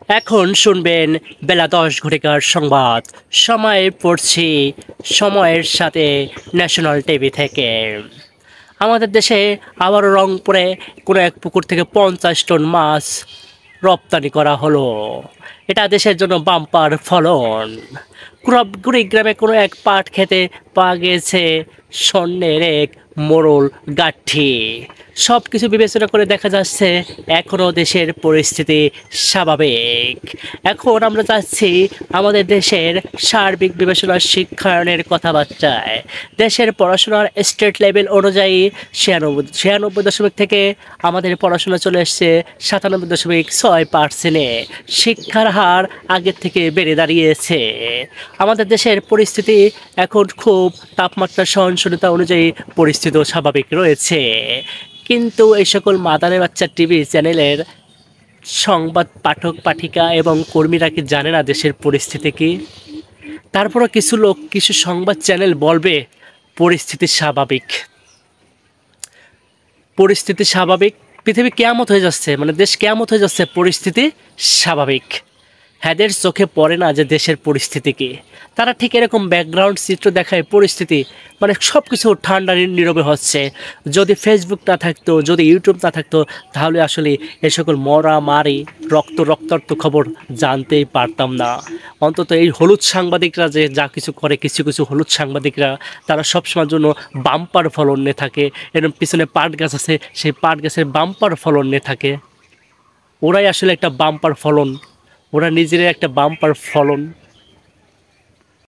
এখন শুনবেন বেলা ১০ ঘটিকার সংবাদ। সময় পড়ছি সময়ের সাথে ন্যাশনাল টিভি থেকে। আমাদের দেশে আবারও রংপুরে কোনো এক পুকুর থেকে ৫০ টন মাছ রপ্তানি করা হলো। এটা দেশের জন্য বাম্পার ফলন। কুড়িগ্রামে কোনো এক পাট খেতে পাওয়া গেছে স্বর্ণের এক মোড়ল গাঠি। সব কিছু বিবেচনা করে দেখা যাচ্ছে এখনও দেশের পরিস্থিতি স্বাভাবিক। এখন আমরা যাচ্ছি আমাদের দেশের সার্বিক বিবেচনার শিক্ষায়নের কথাবার্তায়। দেশের পড়াশোনার স্টেট লেভেল অনুযায়ী ৯৬ থেকে আমাদের পড়াশোনা চলে এসছে ৯৭.৬%-এ। শিক্ষার হার আগের থেকে বেড়ে দাঁড়িয়েছে। আমাদের দেশের পরিস্থিতি এখন খুব তাপমাত্রা সহনশীলতা অনুযায়ী পরিস্থিতিও স্বাভাবিক রয়েছে। কিন্তু এই সকল মাদারে বাচ্চা টিভি চ্যানেলের সংবাদ পাঠক পাঠিকা এবং কর্মীরা কি জানে না দেশের পরিস্থিতি কি? তারপরও কিছু লোক কিছু সংবাদ চ্যানেল বলবে পরিস্থিতি স্বাভাবিক। পরিস্থিতি স্বাভাবিক, পৃথিবী কেয়ামত হয়ে যাচ্ছে, মানে দেশ কেয়ামত হয়ে যাচ্ছে, পরিস্থিতি স্বাভাবিক। এদের চোখে পড়ে না যে দেশের পরিস্থিতি কী। তারা ঠিক এরকম ব্যাকগ্রাউন্ড চিত্র দেখায় পরিস্থিতি, মানে সব কিছু ঠান্ডা নীরবে হচ্ছে। যদি ফেসবুক না থাকতো, যদি ইউটিউব না থাকতো, তাহলে আসলে এ সকল মারামারি রক্তাক্ত খবর জানতেই পারতাম না। অন্তত এই হলুদ সাংবাদিকরা যে যা কিছু করে, কিছু কিছু হলুদ সাংবাদিকরা তারা সবসময়ের জন্য বাম্পার ফলন নিয়ে থাকে। এরকম পিছনে পাট গাছ আছে, সেই পাট গাছের বাম্পার ফলন নিয়ে থাকে। ওরাই আসলে একটা বাম্পার ফলন, ওরা নিজেরাই একটা বাম্পার ফলন।